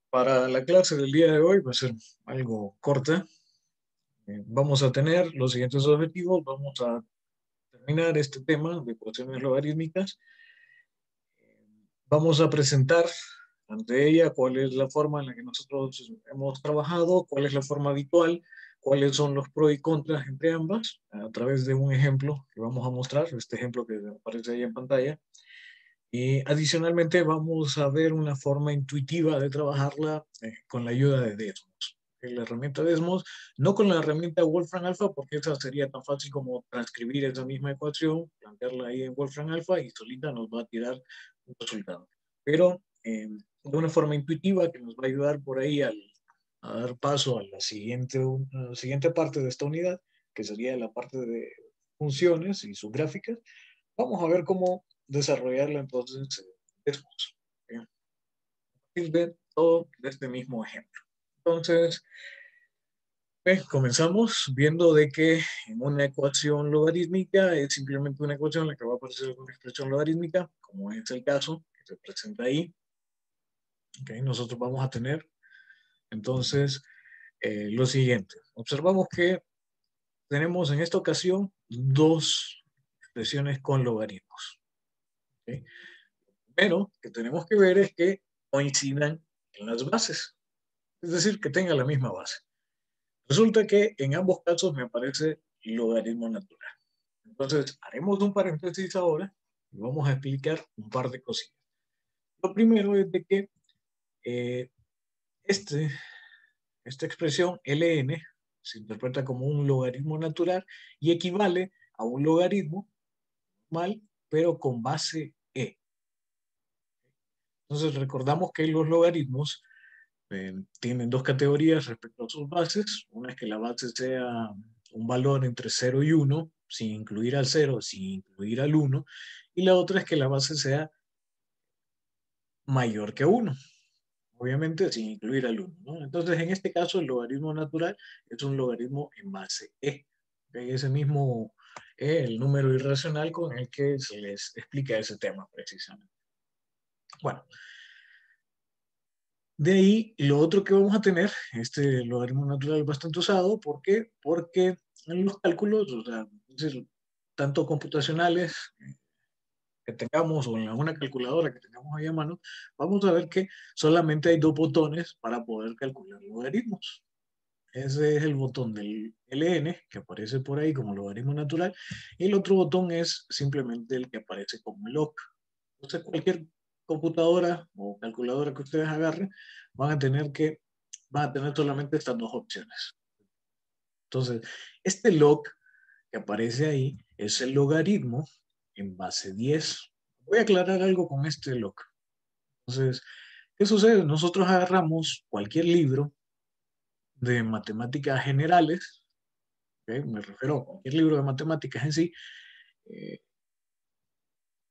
Para la clase del día de hoy va a ser algo corta. Vamos a tener los siguientes objetivos. Vamos a terminar este tema de ecuaciones logarítmicas. Vamos a presentar ante ella cuál es la forma en la que nosotros hemos trabajado, cuál es la forma habitual, cuáles son los pros y contras entre ambas, a través de un ejemplo que vamos a mostrar, este ejemplo que aparece ahí en pantalla. Y adicionalmente vamos a ver una forma intuitiva de trabajarla con la ayuda de Desmos. La herramienta Desmos, no con la herramienta Wolfram Alpha, porque esa sería tan fácil como transcribir esa misma ecuación, plantearla ahí en Wolfram Alpha y solita nos va a tirar un resultado. Pero de una forma intuitiva que nos va a ayudar por ahí a dar paso a la siguiente parte de esta unidad, que sería la parte de funciones y sus gráficas. Vamos a ver cómo desarrollarla entonces después. Bien, sirve todo de este mismo ejemplo. Entonces, comenzamos viendo de que en una ecuación logarítmica es simplemente una ecuación en la que va a aparecer una expresión logarítmica, como es el caso que se presenta ahí. Okay, nosotros vamos a tener entonces lo siguiente. Observamos que tenemos en esta ocasión dos expresiones con logaritmos. ¿Okay? Pero que tenemos que ver es que coincidan en las bases, es decir, que tengan la misma base. Resulta que en ambos casos me aparece logaritmo natural. Entonces, haremos un paréntesis ahora y vamos a explicar un par de cositas. Lo primero es de que eh, este, esta expresión ln se interpreta como un logaritmo natural y equivale a un logaritmo normal, pero con base e. Entonces, recordamos que los logaritmos tienen dos categorías respecto a sus bases. Una es que la base sea un valor entre 0 y 1, sin incluir al 0, sin incluir al 1. Y la otra es que la base sea mayor que 1, obviamente sin incluir al 1, ¿no? Entonces, en este caso, el logaritmo natural es un logaritmo en base e. ¿Okay? Ese mismo el número irracional con el que se les explica ese tema precisamente. Bueno, de ahí, lo otro que vamos a tener, este logaritmo natural bastante usado, ¿por qué? Porque en los cálculos, o sea, tanto computacionales que tengamos o en alguna calculadora que tengamos ahí a mano, vamos a ver que solamente hay dos botones para poder calcular logaritmos. Ese es el botón del ln, que aparece por ahí como logaritmo natural, y el otro botón es simplemente el que aparece como log. Entonces, cualquier computadora o calculadora que ustedes agarren, van a tener que, van a tener solamente estas dos opciones. Entonces, este log que aparece ahí es el logaritmo en base 10. Voy a aclarar algo con este log. Entonces, ¿qué sucede? Nosotros agarramos cualquier libro de matemáticas generales, ¿okay? Me refiero a cualquier libro de matemáticas en sí, eh,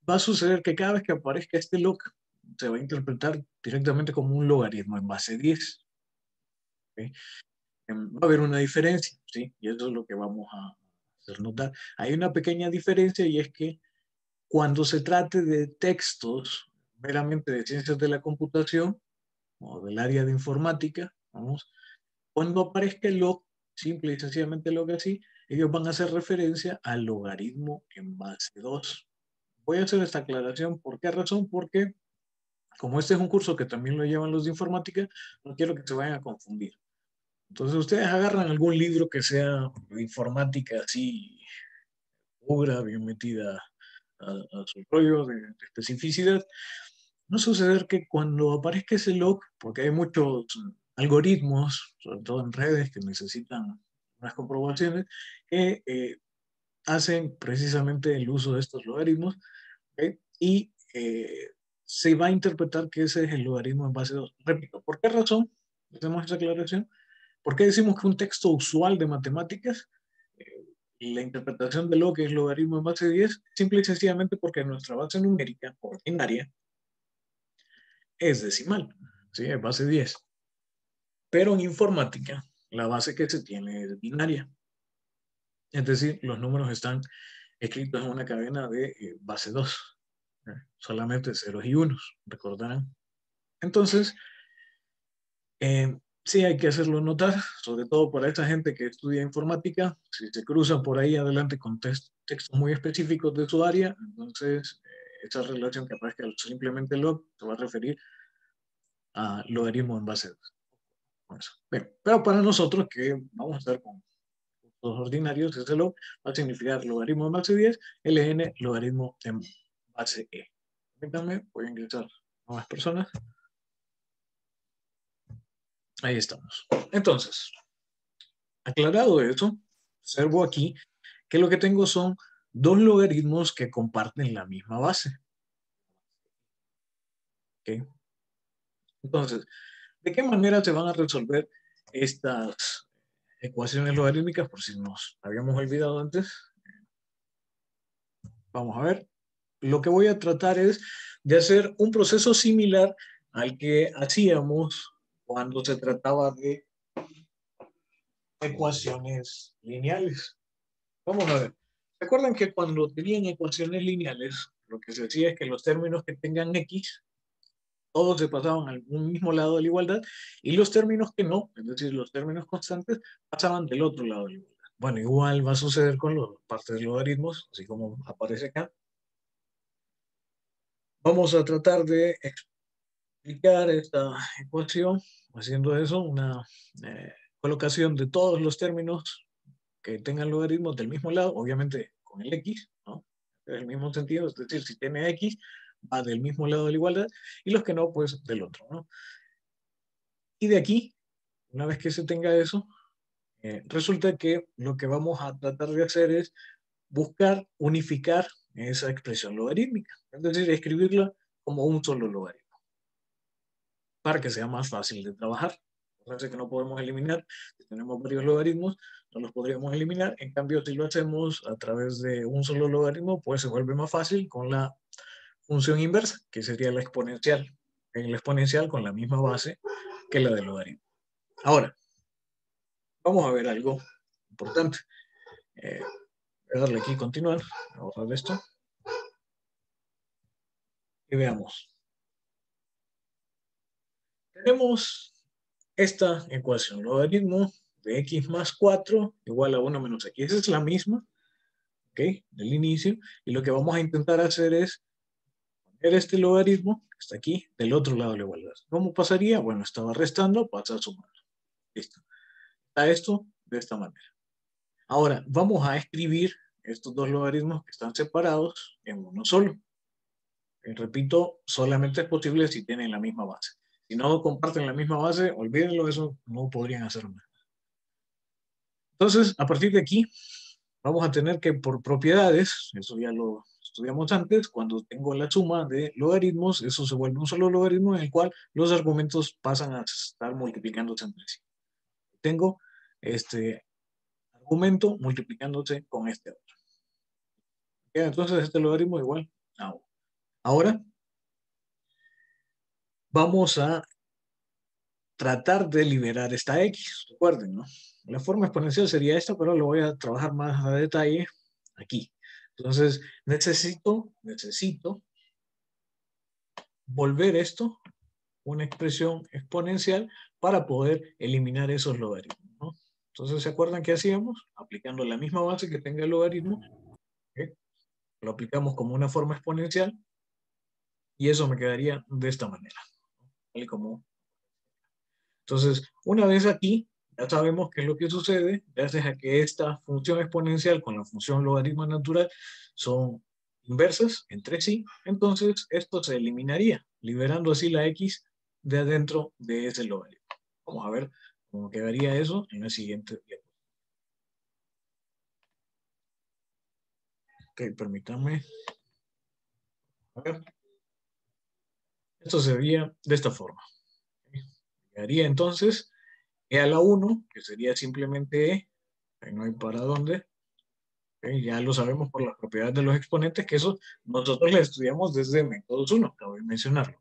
va a suceder que cada vez que aparezca este log, se va a interpretar directamente como un logaritmo en base 10. ¿Okay? Va a haber una diferencia, ¿sí? Y eso es lo que vamos a hacer notar. Hay una pequeña diferencia y es que cuando se trate de textos meramente de ciencias de la computación o del área de informática, vamos, cuando aparezca el log, simple y sencillamente log así, ellos van a hacer referencia al logaritmo en base 2. Voy a hacer esta aclaración. ¿Por qué razón? Porque como este es un curso que también lo llevan los de informática, no quiero que se vayan a confundir. Entonces ustedes agarran algún libro que sea de informática así, pura, bien metida a su rollo de especificidad. No suceder que cuando aparezca ese log, porque hay muchos algoritmos, sobre todo en redes, que necesitan unas comprobaciones, que hacen precisamente el uso de estos logaritmos, ¿okay? Y se va a interpretar que ese es el logaritmo en base 2. Repito, ¿por qué razón hacemos esa aclaración? ¿Por qué decimos que un texto usual de matemáticas, eh, la interpretación de lo que es logaritmo en base 10, simple y sencillamente porque nuestra base numérica ordinaria es decimal, ¿sí? Es base 10. Pero en informática, la base que se tiene es binaria. Es decir, los números están escritos en una cadena de base 2, ¿eh? Solamente ceros y unos, recordarán. Entonces, Sí, hay que hacerlo notar, sobre todo para esta gente que estudia informática. Si se cruzan por ahí adelante con textos muy específicos de su área, entonces esa relación que aparezca simplemente log se va a referir a logaritmo en base de eso. Bien, pero para nosotros que vamos a estar con los ordinarios, ese log va a significar logaritmo en base 10, ln logaritmo en base e. Permítanme, voy a ingresar nuevas personas. Ahí estamos. Entonces, aclarado eso, observo aquí que lo que tengo son dos logaritmos que comparten la misma base. ¿Okay? Entonces, ¿de qué manera se van a resolver estas ecuaciones logarítmicas? Por si nos habíamos olvidado antes. Vamos a ver. Lo que voy a tratar es de hacer un proceso similar al que hacíamos cuando se trataba de ecuaciones lineales. Vamos a ver. Recuerden que cuando tenían ecuaciones lineales, lo que se hacía es que los términos que tengan x, todos se pasaban al mismo lado de la igualdad, y los términos que no, es decir, los términos constantes, pasaban del otro lado de la igualdad. Bueno, igual va a suceder con las partes de logaritmos, así como aparece acá. Vamos a tratar de explicar esta ecuación haciendo eso, una colocación de todos los términos que tengan logaritmos del mismo lado, obviamente con el x, ¿no? En el mismo sentido, es decir, si tiene x, va del mismo lado de la igualdad, y los que no, pues del otro, ¿no? Y de aquí, una vez que se tenga eso, resulta que lo que vamos a tratar de hacer es buscar unificar esa expresión logarítmica, es decir, escribirla como un solo logaritmo, para que sea más fácil de trabajar. Parece que no podemos eliminar, si tenemos varios logaritmos, no los podríamos eliminar. En cambio, si lo hacemos a través de un solo logaritmo, pues se vuelve más fácil con la función inversa, que sería la exponencial. En la exponencial con la misma base que la del logaritmo. Ahora, vamos a ver algo importante. Voy a darle aquí continuar, vamos a ver esto. Y veamos. Tenemos esta ecuación, logaritmo de x más 4 igual a 1 menos x. Esa es la misma, ¿ok? Del inicio. Y lo que vamos a intentar hacer es poner este logaritmo, que está aquí, del otro lado de la igualdad. ¿Cómo pasaría? Bueno, estaba restando, pasa a sumar. Listo. Está esto de esta manera. Ahora, vamos a escribir estos dos logaritmos que están separados en uno solo. Y repito, solamente es posible si tienen la misma base. Si no comparten la misma base, olvídenlo, eso no podrían hacerlo. Entonces, a partir de aquí, vamos a tener que por propiedades, eso ya lo estudiamos antes, cuando tengo la suma de logaritmos, eso se vuelve un solo logaritmo en el cual los argumentos pasan a estar multiplicándose entre sí. Tengo este argumento multiplicándose con este otro. Entonces, este logaritmo igual a 1. Ahora, vamos a tratar de liberar esta x. Recuerden, ¿no? La forma exponencial sería esta, pero lo voy a trabajar más a detalle aquí. Entonces, necesito volver esto una expresión exponencial para poder eliminar esos logaritmos, ¿no? Entonces, ¿se acuerdan qué hacíamos? Aplicando la misma base que tenga el logaritmo, ¿okay? Lo aplicamos como una forma exponencial y eso me quedaría de esta manera, ¿vale? Entonces, una vez aquí, ya sabemos qué es lo que sucede, gracias a que esta función exponencial con la función logaritmo natural son inversas entre sí, entonces esto se eliminaría, liberando así la x de adentro de ese logaritmo. Vamos a ver cómo quedaría eso en la siguiente diapositiva. Ok, permítanme. A ver. Esto sería de esta forma. Quedaría entonces e a la 1, que sería simplemente e, ahí no hay para dónde. Okay, ya lo sabemos por las propiedades de los exponentes, que eso nosotros le estudiamos desde métodos 1, acabo de mencionarlo.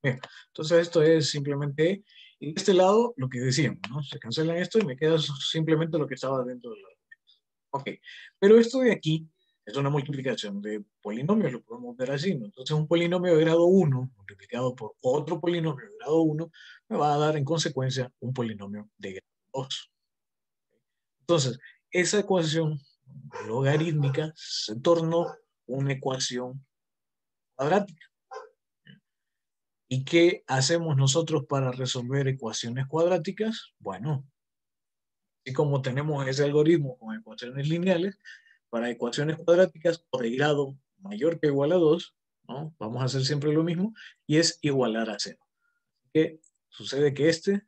Bien, entonces esto es simplemente e, y de este lado lo que decíamos, ¿no? Se cancelan esto y me queda simplemente lo que estaba dentro de la. Ok, pero esto de aquí Es una multiplicación de polinomios, lo podemos ver así, ¿no? Entonces, un polinomio de grado 1 multiplicado por otro polinomio de grado 1 me va a dar en consecuencia un polinomio de grado 2. Entonces, esa ecuación logarítmica se tornó una ecuación cuadrática. ¿Y qué hacemos nosotros para resolver ecuaciones cuadráticas? Bueno, así como tenemos ese algoritmo con ecuaciones lineales, para ecuaciones cuadráticas o de grado mayor que o igual a 2, ¿no? Vamos a hacer siempre lo mismo, y es igualar a 0. ¿Qué sucede? Que este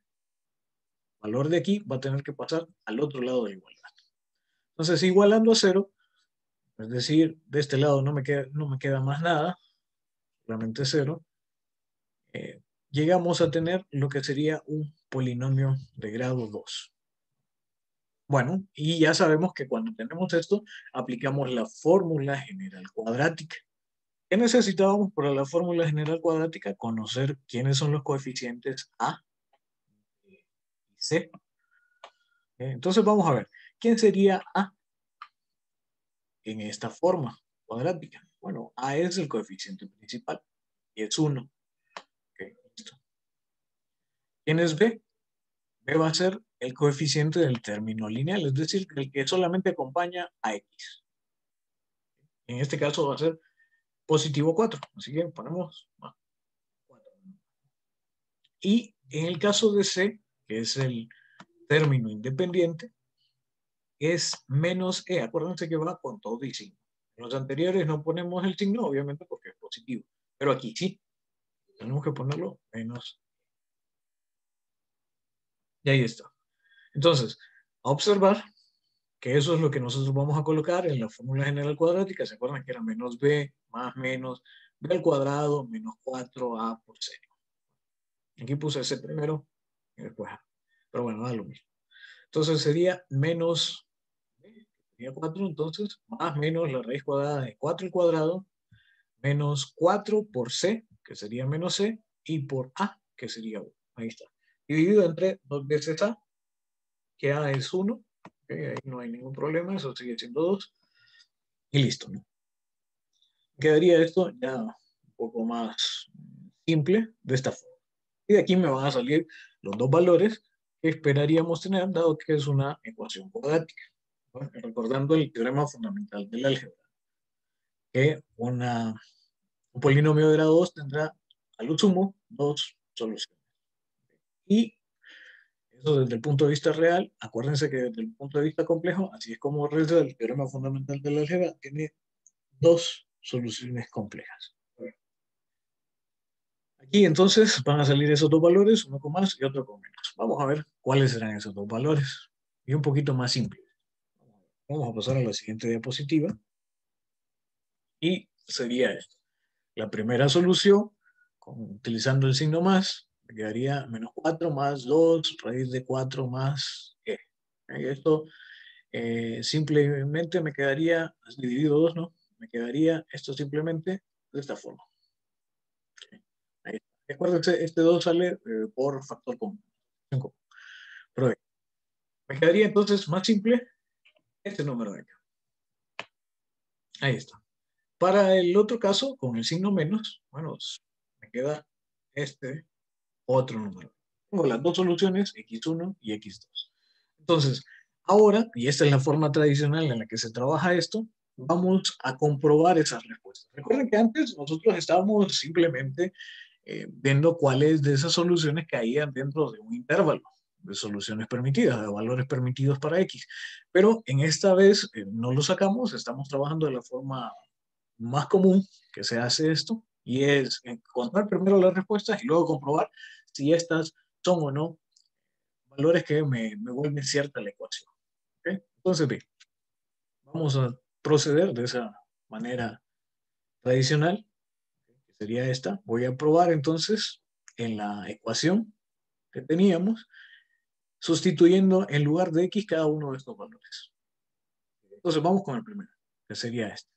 valor de aquí va a tener que pasar al otro lado de la igualdad. Entonces, igualando a 0, es decir, de este lado no me queda más nada, solamente 0, eh, llegamos a tener lo que sería un polinomio de grado 2. Bueno, y ya sabemos que cuando tenemos esto, aplicamos la fórmula general cuadrática. ¿Qué necesitábamos para la fórmula general cuadrática? Conocer quiénes son los coeficientes A y C. Entonces vamos a ver, ¿quién sería A en esta forma cuadrática? Bueno, A es el coeficiente principal y es 1. Okay, listo. ¿Quién es B? B va a ser el coeficiente del término lineal, es decir, el que solamente acompaña a X. En este caso va a ser positivo 4, así que ponemos 4. Y en el caso de C, que es el término independiente, es menos E. Acuérdense que va con todo y signo. En los anteriores no ponemos el signo, obviamente, porque es positivo. Pero aquí sí. Tenemos que ponerlo menos. Y ahí está. Entonces, a observar que eso es lo que nosotros vamos a colocar en la fórmula general cuadrática. ¿Se acuerdan que era menos B más menos B al cuadrado menos 4A por C? Aquí puse C primero y después A. Pero bueno, da lo mismo. Entonces sería menos B, sería 4, entonces, más menos la raíz cuadrada de 4 al cuadrado, menos 4 por C, que sería menos C, y por A, que sería 1. Ahí está. Dividido entre 2 veces A, que A es 1. Okay, ahí no hay ningún problema, eso sigue siendo 2. Y listo, ¿no? Quedaría esto ya un poco más simple de esta forma. Y de aquí me van a salir los dos valores que esperaríamos tener, dado que es una ecuación cuadrática. Bueno, recordando el teorema fundamental del álgebra, que un polinomio de grado 2 tendrá a lo sumo dos soluciones. Y eso desde el punto de vista real, acuérdense que desde el punto de vista complejo, así es como reza el teorema fundamental del álgebra, tiene dos soluciones complejas. Aquí entonces van a salir esos dos valores, uno con más y otro con menos. Vamos a ver cuáles serán esos dos valores. Y un poquito más simple. Vamos a pasar a la siguiente diapositiva. Y sería esto. La primera solución, utilizando el signo más, me quedaría menos 4 más 2 raíz de 4 más e. Y esto simplemente me quedaría, dividido 2, ¿no? Me quedaría esto simplemente de esta forma. Ahí. Recuérdense, este 2 sale por factor común. Pero me quedaría entonces más simple este número de acá. Ahí está. Para el otro caso, con el signo menos, bueno, me queda este otro número. Tengo las dos soluciones, x1 y x2. Entonces, ahora, y esta es la forma tradicional en la que se trabaja esto, vamos a comprobar esas respuestas. Recuerden que antes nosotros estábamos simplemente viendo cuáles de esas soluciones caían dentro de un intervalo de soluciones permitidas, de valores permitidos para X. Pero en esta vez no lo sacamos, estamos trabajando de la forma más común que se hace esto, y es encontrar primero las respuestas y luego comprobar si estas son o no valores que me vuelven cierta la ecuación. ¿Okay? Entonces, bien, vamos a proceder de esa manera tradicional, que sería esta. Voy a probar entonces en la ecuación que teníamos, sustituyendo en lugar de X cada uno de estos valores. Entonces vamos con el primero, que sería este.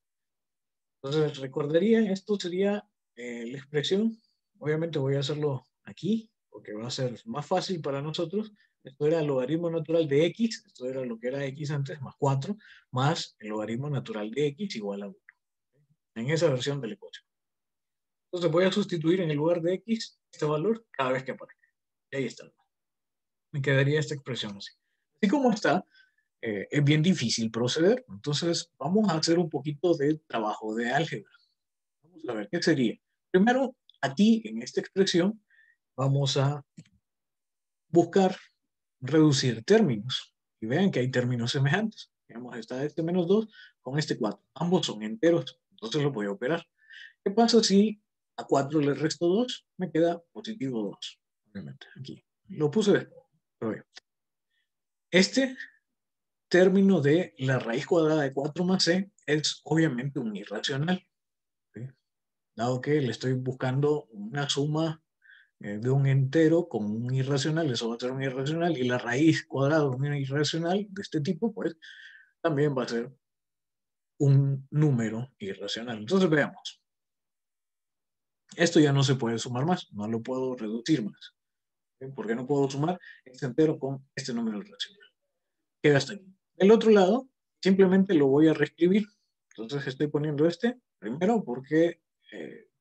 Entonces recordaría, esto sería la expresión, obviamente voy a hacerlo aquí, porque va a ser más fácil para nosotros. Esto era el logaritmo natural de x, esto era lo que era x antes, más 4, más el logaritmo natural de x igual a 1, en esa versión de la ecuación. Entonces voy a sustituir en el lugar de x este valor cada vez que aparezca. Y ahí está. Me quedaría esta expresión así. Así como está, es bien difícil proceder. Entonces vamos a hacer un poquito de trabajo de álgebra. Vamos a ver qué sería. Primero, aquí en esta expresión vamos a buscar reducir términos. Y vean que hay términos semejantes. Digamos, está este menos 2 con este 4. Ambos son enteros, entonces los voy a operar. ¿Qué pasa si a 4 le resto 2? Me queda positivo 2. Obviamente, aquí. Lo puse después. Pero bien. Este término de la raíz cuadrada de 4 más c es obviamente un irracional. ¿Sí? Dado que le estoy buscando una suma de un entero con un irracional, eso va a ser un irracional, y la raíz cuadrada de un irracional de este tipo, pues también va a ser un número irracional. Entonces veamos. Esto ya no se puede sumar más, no lo puedo reducir más. ¿Sí? Porque no puedo sumar este entero con este número irracional. Queda hasta aquí. Del otro lado, simplemente lo voy a reescribir. Entonces estoy poniendo este primero porque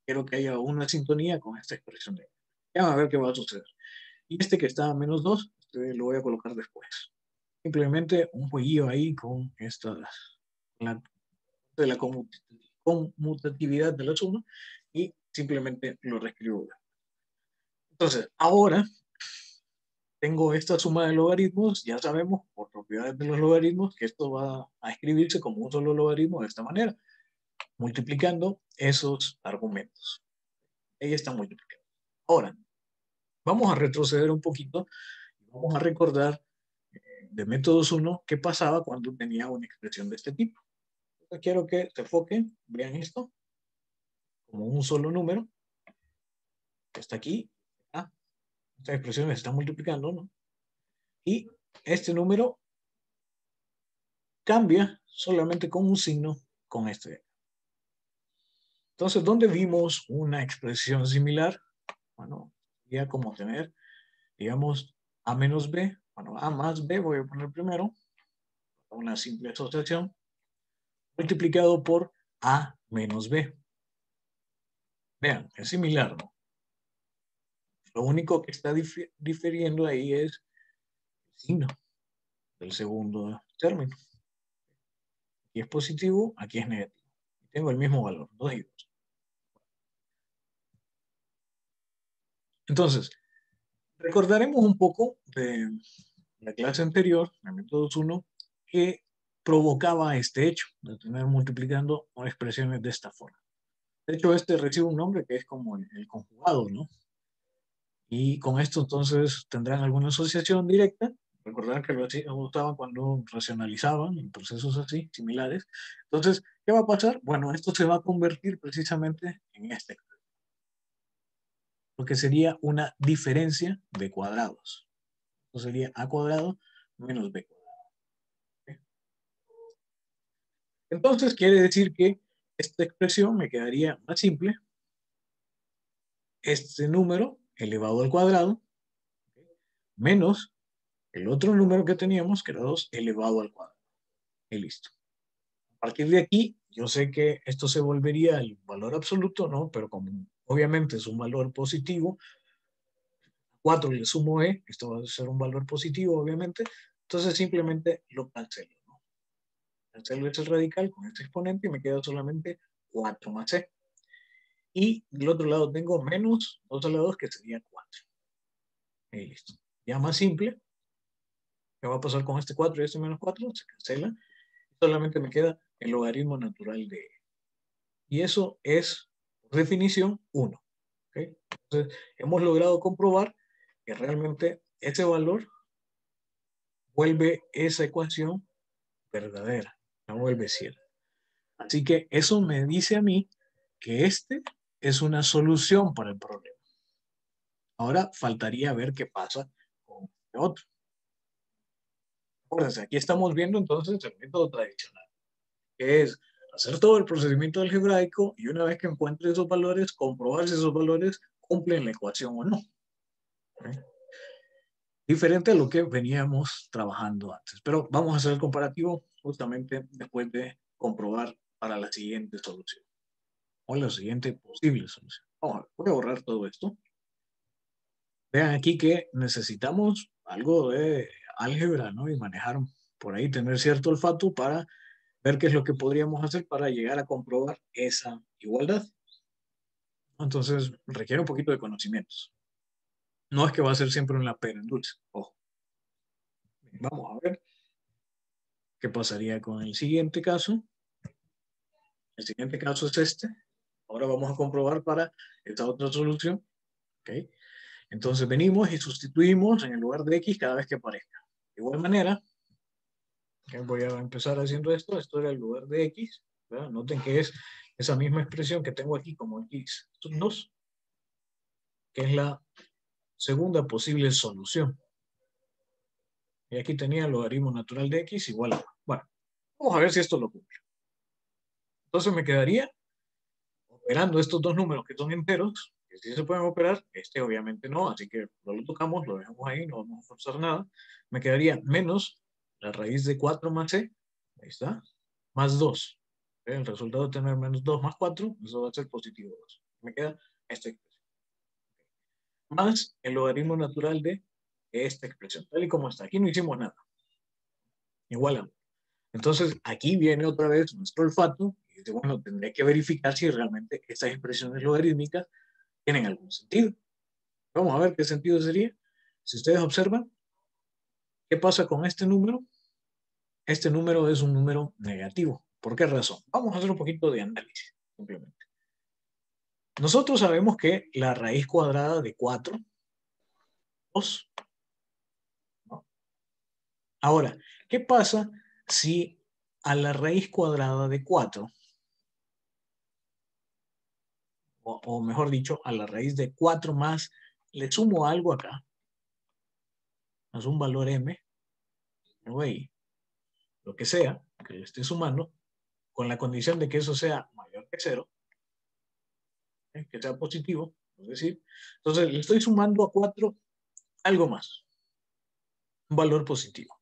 quiero que haya una sintonía con esta expresión de. Ya vamos a ver qué va a suceder. Y este que está a menos 2, este lo voy a colocar después. Simplemente un jueguillo ahí con de la conmutatividad de la suma y simplemente lo reescribo. Entonces, ahora tengo esta suma de logaritmos, ya sabemos por propiedades de los logaritmos que esto va a escribirse como un solo logaritmo de esta manera, multiplicando esos argumentos. Ahí está multiplicando. Ahora, vamos a retroceder un poquito y vamos a recordar de métodos 1 qué pasaba cuando tenía una expresión de este tipo. Entonces, quiero que se enfoquen, vean esto como un solo número que está aquí. Ah, esta expresión se está multiplicando, ¿no? Y este número cambia solamente con un signo con este. Entonces, ¿dónde vimos una expresión similar? Bueno, sería como tener, digamos, a menos b, bueno, a más b voy a poner primero, una simple asociación, multiplicado por a menos b. Vean, es similar, ¿no? Lo único que está diferiendo ahí es el signo del segundo término. Aquí es positivo, aquí es negativo. Tengo el mismo valor, 2 y 2. Entonces, recordaremos un poco de la clase anterior, el método 1, que provocaba este hecho de tener multiplicando expresiones de esta forma. De hecho, este recibe un nombre que es como el conjugado, ¿no? Y con esto entonces tendrán alguna asociación directa. Recordar que lo usaban cuando racionalizaban en procesos así, similares. Entonces, ¿qué va a pasar? Bueno, esto se va a convertir precisamente en este, lo que sería una diferencia de cuadrados. Esto sería a cuadrado menos b cuadrado. Entonces, quiere decir que esta expresión me quedaría más simple. Este número elevado al cuadrado menos el otro número que teníamos, que era 2 elevado al cuadrado. Y listo. A partir de aquí, yo sé que esto se volvería el valor absoluto, ¿no? Pero como obviamente es un valor positivo, 4 le sumo e, esto va a ser un valor positivo, obviamente, entonces simplemente lo cancelo, ¿no? Cancelo ese radical con este exponente y me queda solamente 4 más e. Y del otro lado tengo menos 2 a la 2, que sería 4. Y listo. Ya más simple, ¿qué va a pasar con este 4 y este menos 4? Se cancela. Solamente me queda el logaritmo natural de e. Y eso es, por definición, 1. ¿Okay? Entonces, hemos logrado comprobar que realmente ese valor vuelve esa ecuación verdadera, la vuelve cierta. Así que eso me dice a mí que este es una solución para el problema. Ahora faltaría ver qué pasa con este otro. Acuérdense, aquí estamos viendo entonces el método tradicional, que es hacer todo el procedimiento algebraico y una vez que encuentre esos valores, comprobar si esos valores cumplen la ecuación o no. ¿Ok? Diferente a lo que veníamos trabajando antes. Pero vamos a hacer el comparativo justamente después de comprobar para la siguiente solución o la siguiente posible solución. Vamos a ver, voy a borrar todo esto. Vean aquí que necesitamos algo de álgebra, ¿no? Y manejar por ahí, tener cierto olfato para ver qué es lo que podríamos hacer para llegar a comprobar esa igualdad. Entonces, requiere un poquito de conocimientos. No es que va a ser siempre una pera en dulce. Ojo. Vamos a ver qué pasaría con el siguiente caso. El siguiente caso es este. Ahora vamos a comprobar para esta otra solución. ¿Ok? Entonces venimos y sustituimos en el lugar de x cada vez que aparezca. De igual manera, ¿okay? Voy a empezar haciendo esto. Esto era el lugar de x. ¿Verdad? Noten que es esa misma expresión que tengo aquí como x sub 2, que es la segunda posible solución. Y aquí tenía el logaritmo natural de x igual a 1. Bueno, vamos a ver si esto lo cumple. Entonces me quedaría operando estos dos números que son enteros, que sí se pueden operar, este obviamente no, así que no lo tocamos, lo dejamos ahí, no vamos a forzar nada. Me quedaría menos la raíz de 4 más c, ahí está, más 2. El resultado de tener menos 2 más 4, eso va a ser positivo 2. Me queda esta expresión. Más el logaritmo natural de esta expresión, tal y como está. Aquí no hicimos nada. Igual a. Entonces, aquí viene otra vez nuestro olfato y dice, bueno, tendré que verificar si realmente estas expresiones logarítmicas tienen algún sentido. Vamos a ver qué sentido sería. Si ustedes observan, ¿qué pasa con este número? Este número es un número negativo. ¿Por qué razón? Vamos a hacer un poquito de análisis, simplemente. Nosotros sabemos que la raíz cuadrada de 4, 2, ¿no? Ahora, ¿qué pasa si a la raíz cuadrada de 4, o mejor dicho, a la raíz de 4 más, le sumo algo acá, más un valor m, lo que sea, que le esté sumando, con la condición de que eso sea mayor que 0, que sea positivo, es decir, entonces le estoy sumando a 4 algo más, un valor positivo.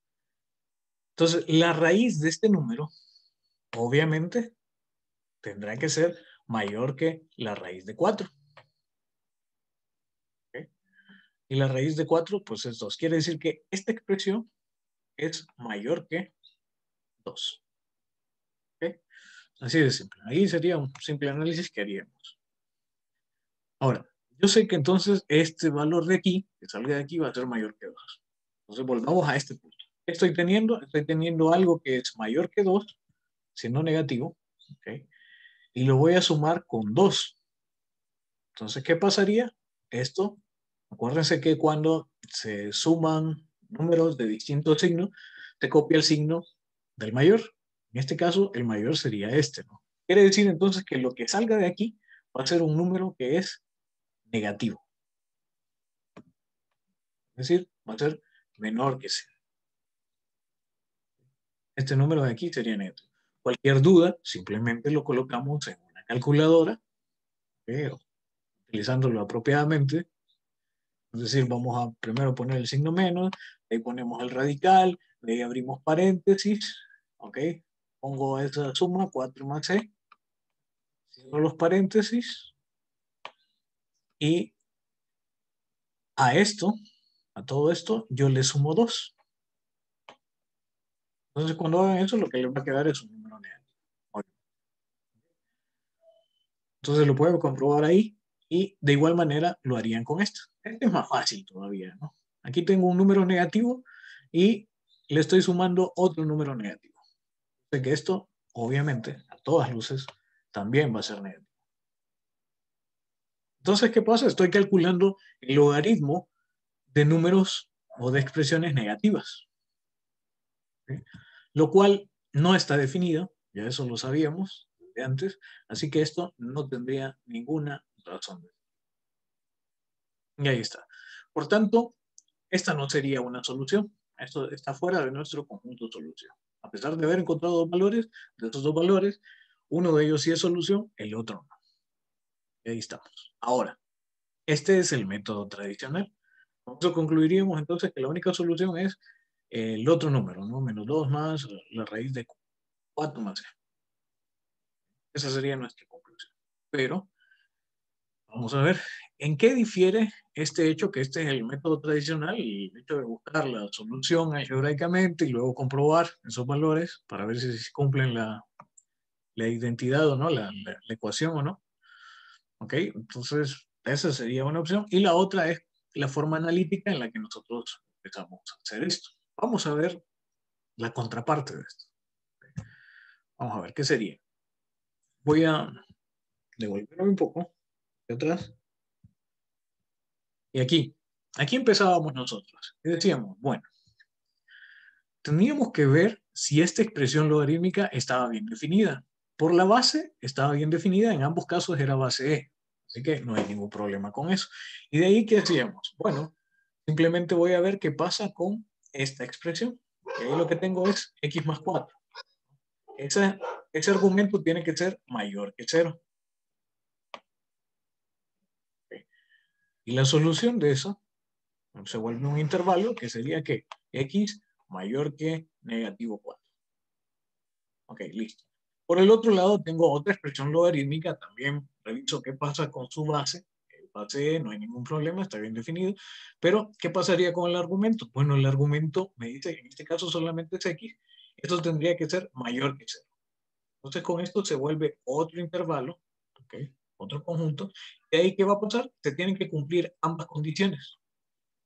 Entonces, la raíz de este número, obviamente, tendrá que ser mayor que la raíz de 4. ¿Okay? Y la raíz de 4, pues es 2. Quiere decir que esta expresión es mayor que 2. ¿Okay? Así de simple. Ahí sería un simple análisis que haríamos. Ahora, yo sé que entonces este valor de aquí, que salga de aquí, va a ser mayor que 2. Entonces volvamos a este punto. ¿Qué estoy teniendo? Estoy teniendo algo que es mayor que 2, siendo negativo, ¿okay? Y lo voy a sumar con 2. Entonces, ¿qué pasaría? Esto, acuérdense que cuando se suman números de distintos signos, se copia el signo del mayor. En este caso, el mayor sería este, ¿no? Quiere decir entonces que lo que salga de aquí va a ser un número que es negativo. Es decir, va a ser menor que 0. Este número de aquí sería negativo. Cualquier duda, simplemente lo colocamos en una calculadora, pero utilizándolo apropiadamente. Es decir, vamos a primero poner el signo menos, ahí ponemos el radical, de ahí abrimos paréntesis, ¿ok? Pongo esa suma, 4 más c, cierro los paréntesis, y a esto, a todo esto, yo le sumo 2. Entonces, cuando hagan eso, lo que les va a quedar es un número negativo. Entonces, lo pueden comprobar ahí, y de igual manera lo harían con esto. Este es más fácil todavía, ¿no? Aquí tengo un número negativo y le estoy sumando otro número negativo. De que esto, obviamente, a todas luces, también va a ser negativo. Entonces, ¿qué pasa? Estoy calculando el logaritmo de números o de expresiones negativas, ¿sí? Lo cual no está definido, ya eso lo sabíamos de antes, así que esto no tendría ninguna razón de ser. Y ahí está. Por tanto, esta no sería una solución. Esto está fuera de nuestro conjunto de solución. A pesar de haber encontrado dos valores, de estos dos valores, uno de ellos sí es solución, el otro no. Y ahí estamos. Ahora, este es el método tradicional. Nosotros concluiríamos entonces que la única solución es el otro número, ¿no? Menos 2 más la raíz de 4 más c. Esa sería nuestra conclusión. Pero vamos a ver en qué difiere este hecho, que este es el método tradicional, y el hecho de buscar la solución algebraicamente y luego comprobar esos valores para ver si cumplen la identidad o no, la ecuación o no. ¿Ok? Entonces, esa sería una opción. Y la otra es la forma analítica en la que nosotros empezamos a hacer esto. Vamos a ver la contraparte de esto. Vamos a ver qué sería. Voy a devolverme un poco de atrás. Y aquí empezábamos nosotros. Y decíamos, bueno, teníamos que ver si esta expresión logarítmica estaba bien definida. Por la base estaba bien definida, en ambos casos era base E. Así que no hay ningún problema con eso. Y de ahí, ¿qué hacíamos? Bueno, simplemente voy a ver qué pasa con esta expresión. Y ahí lo que tengo es x más 4. Ese argumento tiene que ser mayor que 0. ¿Okay? Y la solución de eso se vuelve un intervalo que sería que x mayor que negativo 4. Ok, listo. Por el otro lado, tengo otra expresión logarítmica. También reviso qué pasa con su base. Base, no hay ningún problema, está bien definido. Pero, ¿qué pasaría con el argumento? Bueno, el argumento me dice que en este caso solamente es x. Esto tendría que ser mayor que 0. Entonces, con esto se vuelve otro intervalo, ¿ok? Otro conjunto. ¿Y ahí qué va a pasar? Se tienen que cumplir ambas condiciones.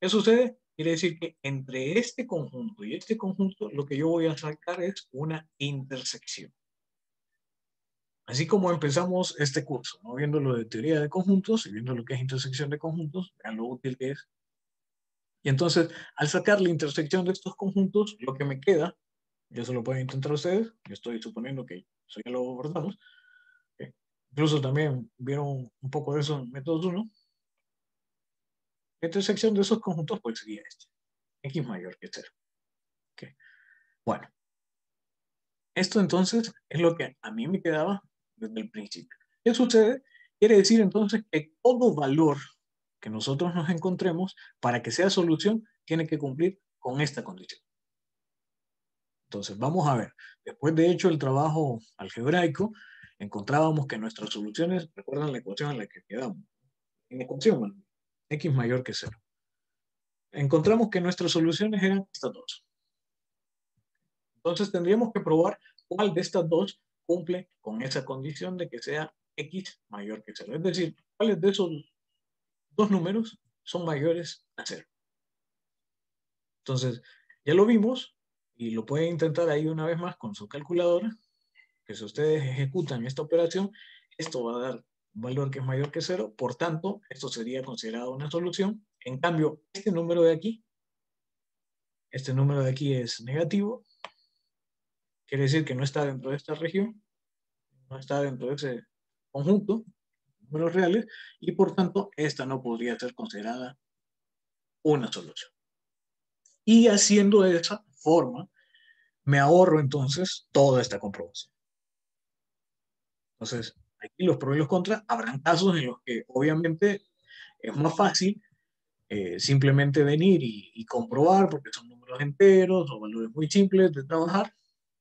¿Qué sucede? Quiere decir que entre este conjunto y este conjunto, lo que yo voy a sacar es una intersección. Así como empezamos este curso, ¿no? Viendo lo de teoría de conjuntos y viendo lo que es intersección de conjuntos, vean lo útil que es. Y entonces, al sacar la intersección de estos conjuntos, lo que me queda, y eso lo pueden intentar ustedes, yo estoy suponiendo que eso ya lo abordamos, ¿okay? Incluso también vieron un poco de eso en métodos 1. La intersección de esos conjuntos pues sería este, x mayor que 0. ¿Okay? Bueno, esto entonces es lo que a mí me quedaba desde el principio. ¿Qué sucede? Quiere decir entonces que todo valor que nosotros nos encontremos, para que sea solución, tiene que cumplir con esta condición. Entonces, vamos a ver. Después de hecho el trabajo algebraico, encontrábamos que nuestras soluciones, recuerdan la ecuación en la que quedamos, en la ecuación, x mayor que 0. Encontramos que nuestras soluciones eran estas dos. Entonces tendríamos que probar cuál de estas dos cumple con esa condición de que sea x mayor que 0. Es decir, cuáles de esos dos números son mayores a 0. Entonces, ya lo vimos y lo pueden intentar ahí una vez más con su calculadora, que si ustedes ejecutan esta operación, esto va a dar un valor que es mayor que 0, por tanto, esto sería considerado una solución. En cambio, este número de aquí es negativo, quiere decir que no está dentro de esta región, no está dentro de ese conjunto, números reales, y por tanto, esta no podría ser considerada una solución. Y haciendo de esa forma, me ahorro entonces toda esta comprobación. Entonces, aquí los pros y los contras, habrán casos en los que obviamente es más fácil simplemente venir y comprobar, porque son números enteros o valores muy simples de trabajar,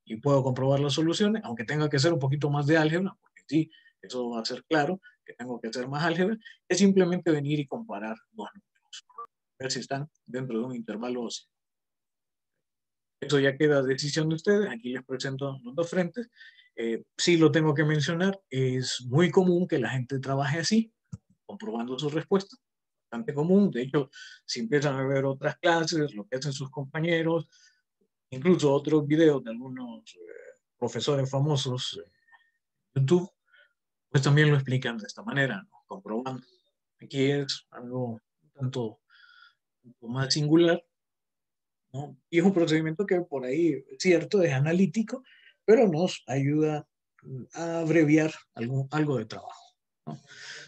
y puedo comprobar las soluciones, aunque tenga que hacer un poquito más de álgebra, porque sí, eso va a ser claro, que tengo que hacer más álgebra, es simplemente venir y comparar dos números, ver si están dentro de un intervalo o sí. Eso ya queda a decisión de ustedes. Aquí les presento los dos frentes. Sí lo tengo que mencionar, es muy común que la gente trabaje así, comprobando sus respuestas. Bastante común. De hecho, si empiezan a ver otras clases, lo que hacen sus compañeros, incluso otros videos de algunos profesores famosos en YouTube, pues también lo explican de esta manera, ¿no? Comprobando. Aquí es algo un tanto más singular, ¿no? Y es un procedimiento que por ahí, es cierto, es analítico, pero nos ayuda a abreviar algo de trabajo, ¿no?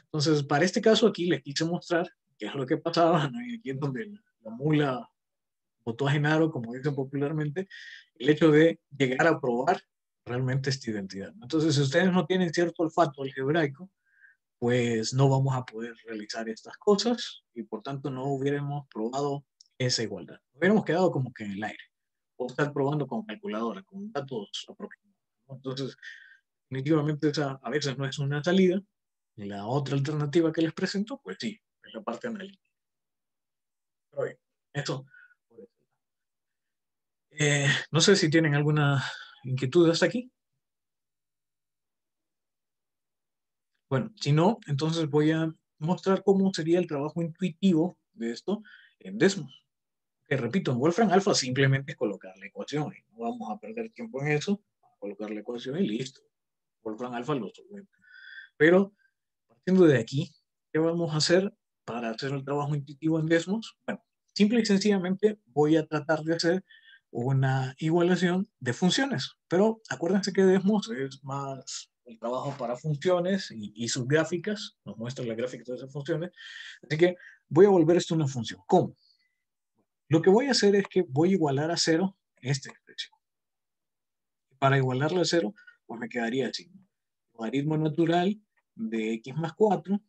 Entonces, para este caso aquí les quise mostrar qué es lo que pasaba, ¿no? Y aquí es donde la mula botó a Genaro, como dicen popularmente, el hecho de llegar a probar realmente esta identidad. Entonces, si ustedes no tienen cierto olfato algebraico, pues no vamos a poder realizar estas cosas y por tanto no hubiéramos probado esa igualdad. Hubiéramos quedado como que en el aire o estar probando con calculadora, con datos aproximados, ¿no? Entonces, definitivamente esa a veces no es una salida. La otra alternativa que les presento, pues sí, es la parte analítica. Pero bien, eso por eso. No sé si tienen alguna inquietud hasta aquí. Bueno, si no, entonces voy a mostrar cómo sería el trabajo intuitivo de esto en Desmos. Que repito, en Wolfram Alpha simplemente es colocar la ecuación y no vamos a perder tiempo en eso, colocar la ecuación y listo. Wolfram Alpha lo solventa. Pero partiendo de aquí, ¿qué vamos a hacer para hacer el trabajo intuitivo en Desmos? Bueno, simple y sencillamente voy a tratar de hacer una igualación de funciones, pero acuérdense que Desmos es más el trabajo para funciones y sus gráficas, nos muestra la gráfica de esas funciones, así que voy a volver esto una función. ¿Cómo? Lo que voy a hacer es que voy a igualar a cero esta expresión. Para igualarlo a cero, pues me quedaría así. Logaritmo natural de x más 4.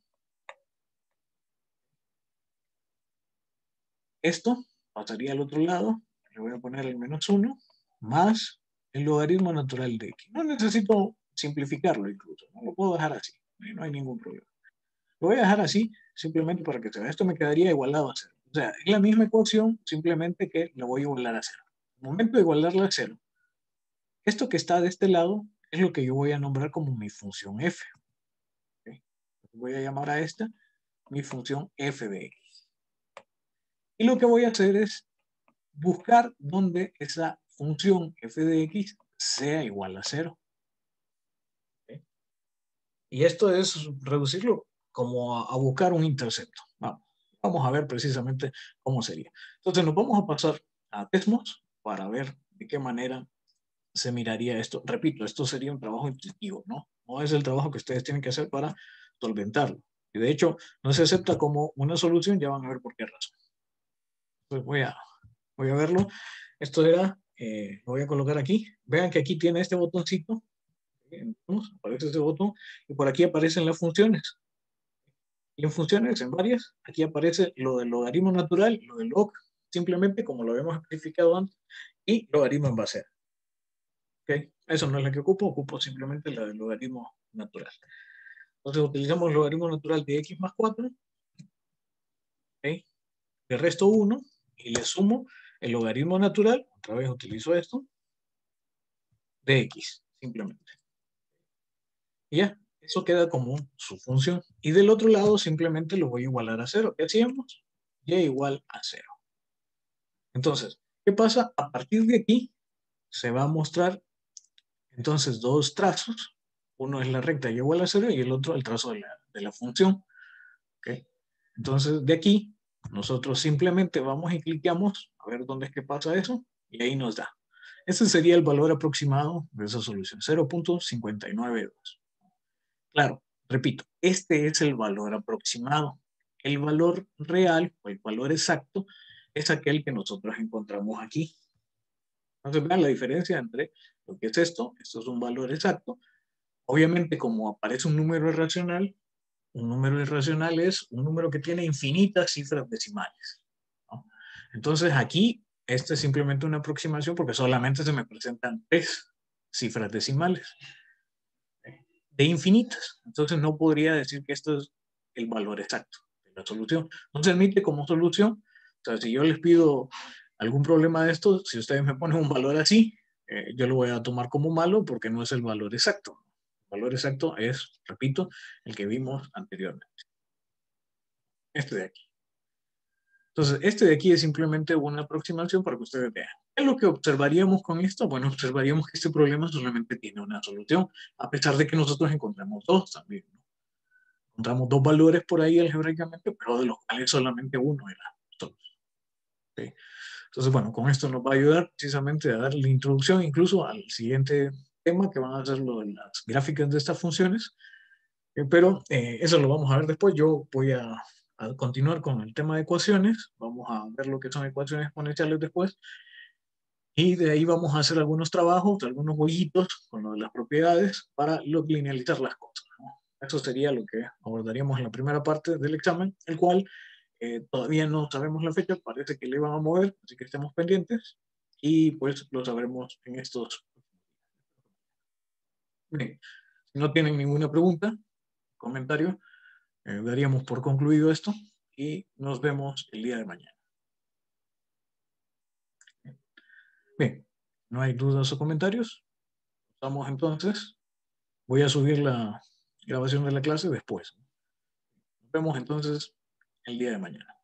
Esto pasaría al otro lado. Le voy a poner el menos 1 más el logaritmo natural de x. No necesito simplificarlo incluso. No lo puedo dejar así. No hay ningún problema. Lo voy a dejar así simplemente para que se vea. Esto me quedaría igualado a cero. O sea, es la misma ecuación, simplemente que la voy a igualar a cero. Al momento de igualarla a cero, esto que está de este lado es lo que yo voy a nombrar como mi función f. ¿Okay? Voy a llamar a esta mi función f de x. Y lo que voy a hacer es buscar donde esa función f de x sea igual a cero. ¿Okay? Y esto es reducirlo como a buscar un intercepto. Vamos a ver precisamente cómo sería. Entonces nos vamos a pasar a Desmos para ver de qué manera se miraría esto. Repito, esto sería un trabajo intuitivo, ¿no? No es el trabajo que ustedes tienen que hacer para solventarlo. Y de hecho, no se acepta como una solución, ya van a ver por qué razón. Pues voy a verlo. Esto era, lo voy a colocar aquí. Vean que aquí tiene este botoncito. Entonces, aparece ese botón y por aquí aparecen las funciones. Y en funciones, en varias, aquí aparece lo del logaritmo natural, lo del log, simplemente como lo habíamos especificado antes, y logaritmo en base a. ¿Okay? Eso no es la que ocupo simplemente la del logaritmo natural. Entonces utilizamos el logaritmo natural de x más 4, ¿okay? Le resto 1 y le sumo el logaritmo natural, otra vez utilizo esto, de x, simplemente. Y ya, eso queda como su función. Y del otro lado simplemente lo voy a igualar a 0. ¿Qué hacíamos? Y igual a 0. Entonces, ¿qué pasa? A partir de aquí se va a mostrar entonces dos trazos. Uno es la recta y igual a 0 y el otro el trazo de la función. ¿Okay? Entonces, de aquí, nosotros simplemente vamos y cliqueamos a ver dónde es que pasa eso y ahí nos da. Ese sería el valor aproximado de esa solución, 0.592. Claro, repito, este es el valor aproximado. El valor real o el valor exacto es aquel que nosotros encontramos aquí. Entonces, vean la diferencia entre lo que es esto es un valor exacto. Obviamente, como aparece un número irracional es un número que tiene infinitas cifras decimales, ¿no? Entonces aquí, este es simplemente una aproximación porque solamente se me presentan 3 cifras decimales de infinitas. Entonces no podría decir que esto es el valor exacto de la solución. No se admite como solución. O sea, si yo les pido algún problema de esto, si ustedes me ponen un valor así, yo lo voy a tomar como malo porque no es el valor exacto. El valor exacto es, repito, el que vimos anteriormente. Este de aquí. Entonces, este de aquí es simplemente una aproximación para que ustedes vean. ¿Qué es lo que observaríamos con esto? Bueno, observaríamos que este problema solamente tiene una solución, a pesar de que nosotros encontramos dos también, ¿no? Encontramos dos valores por ahí algebraicamente, pero de los cuales solamente uno era solución. ¿Okay? Entonces, bueno, con esto nos va a ayudar precisamente a dar la introducción incluso al siguiente tema que van a ser las gráficas de estas funciones. Pero eso lo vamos a ver después. Yo voy a continuar con el tema de ecuaciones. Vamos a ver lo que son ecuaciones exponenciales después. Y de ahí vamos a hacer algunos trabajos, algunos jueguitos con lo de las propiedades para linealizar las cosas, ¿no? Eso sería lo que abordaríamos en la primera parte del examen, el cual todavía no sabemos la fecha, parece que le van a mover, así que estemos pendientes y pues lo sabremos en estos. Bien, si no tienen ninguna pregunta, comentario, daríamos por concluido esto y nos vemos el día de mañana. Bien, no hay dudas o comentarios. Vamos entonces. Voy a subir la grabación de la clase después. Nos vemos entonces el día de mañana.